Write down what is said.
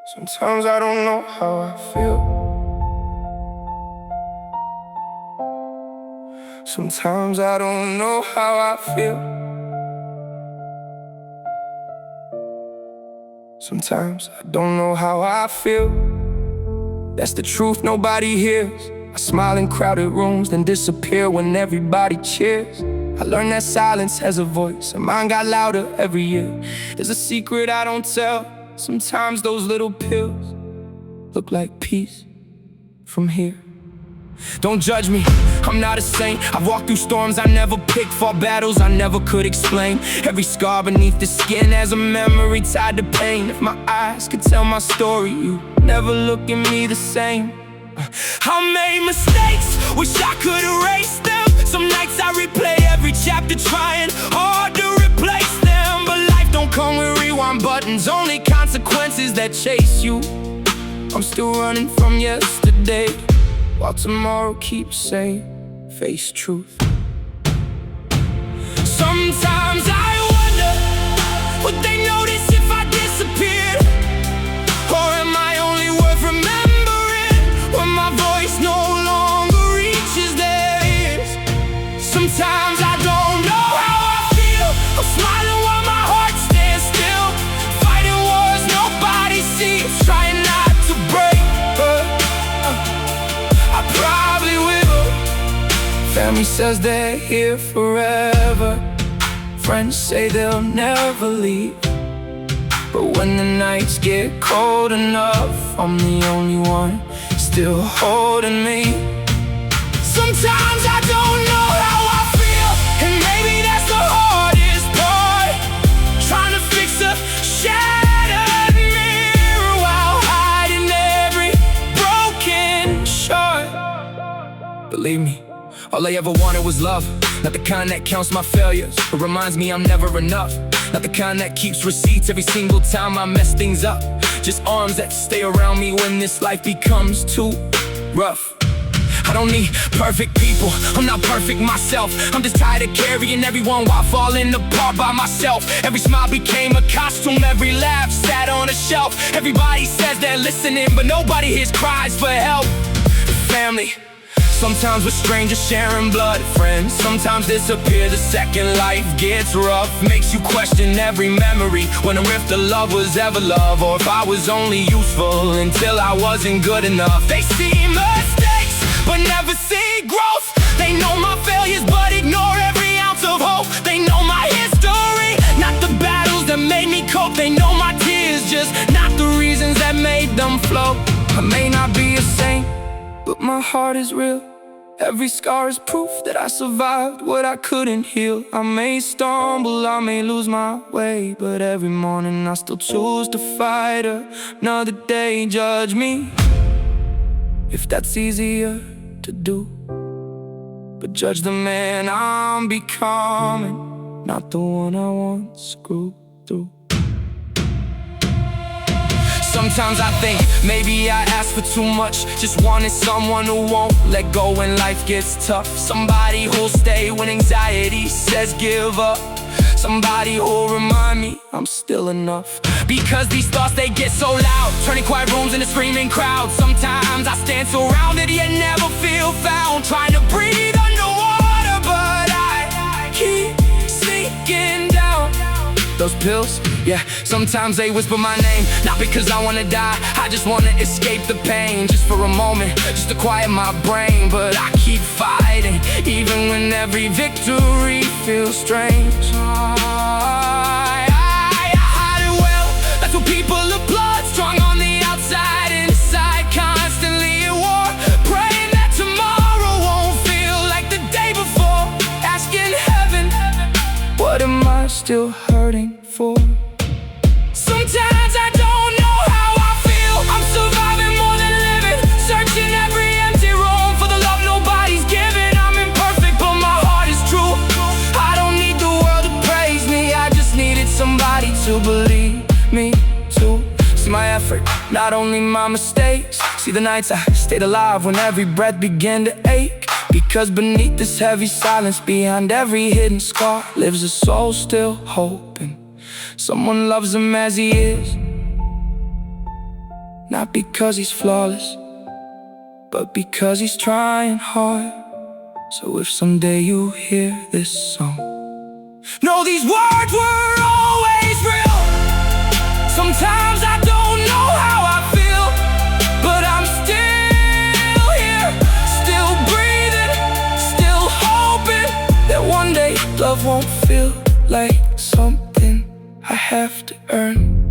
Sometimes I don't know how I feel. Sometimes I don't know how I feel. Sometimes I don't know how I feel. That's the truth nobody hears. I smile in crowded rooms, then disappear when everybody cheers. I learned that silence has a voice, and mine got louder every year. There's a secret I don't tell. Sometimes those little pills look like peace from here. Don't judge me, I'm not a saint. I've walked through storms I never picked, fought battles I never could explain. Every scar beneath the skin has a memory tied to pain. If my eyes could tell my story, you'd never look at me the same. I made mistakes, wish I could erase them. Some nights I replay every chapter, trying hard to replace them. But life don't come with rewind buttons, only consequences that chase you. I'm still running from yesterday, while tomorrow keeps saying, face truth. Sometimes I wonder, would they notice if I disappeared? Or am I only worth remembering when my voice no longer reaches their ears? Sometimes I don't know how I feel. I'm smiling while my heart stands still, fighting wars nobody sees, trying not to break, but I probably will. Family says they're here forever. Friends say they'll never leave. But when the nights get cold enough, I'm the only one still holding me. Sometimes I don't know how I feel, and maybe that's the hardest part, trying to fix a shattered mirror while hiding every broken shot. Believe me, all I ever wanted was love, not the kind that counts my failures, but reminds me I'm never enough. Not the kind that keeps receipts every single time I mess things up. Just arms that stay around me when this life becomes too rough. I don't need perfect people, I'm not perfect myself. I'm just tired of carrying everyone while falling apart by myself. Every smile became a costume, every laugh sat on a shelf. Everybody says they're listening, but nobody hears cries for help. Family, sometimes we're strangers sharing blood. Friends sometimes disappear the second life gets rough. Makes you question every memory, wondering if the love was ever love, or if I was only useful until I wasn't good enough. They see mistakes but never see growth. They know my failures but ignore every ounce of hope. They know my history, not the battles that made me cope. They know my tears, just not the reasons that made them flow. I may not be a saint, but my heart is real. Every scar is proof that I survived what I couldn't heal. I may stumble, I may lose my way, but every morning I still choose to fight another day. Judge me if that's easier to do, but judge the man I'm becoming, not the one I once grew through. Sometimes I think maybe I ask for too much, just wanted someone who won't let go when life gets tough. Somebody who'll stay when anxiety says give up. Somebody who'll remind me I'm still enough. Because these thoughts, they get so loud, turning quiet rooms into screaming crowds. Sometimes I stand surrounded yet never feel found, trying to breathe underwater, but I keep sinking down. Those pills, yeah, sometimes they whisper my name, not because I wanna die, I just wanna escape the pain, just for a moment, just to quiet my brain. But I keep fighting, even when every victory feels strange. I hide it well, that's what people applaud. Strong on the outside, inside constantly at war, praying that tomorrow won't feel like the day before. Asking heaven, what am I still hurting for? Sometimes I don't know how I feel. I'm surviving more than living, searching every empty room for the love nobody's giving. I'm imperfect but my heart is true. I don't need the world to praise me, I just needed somebody to believe me too. See my effort, not only my mistakes. See the nights I stayed alive when every breath began to ache. Because beneath this heavy silence, behind every hidden scar, lives a soul still hoping someone loves him as he is. Not because he's flawless, but because he's trying hard. So if someday you hear this song, know these words were always real. Sometimes I don't know how I feel, but I'm still here, still breathing, still hoping that one day love won't feel like something I have to earn.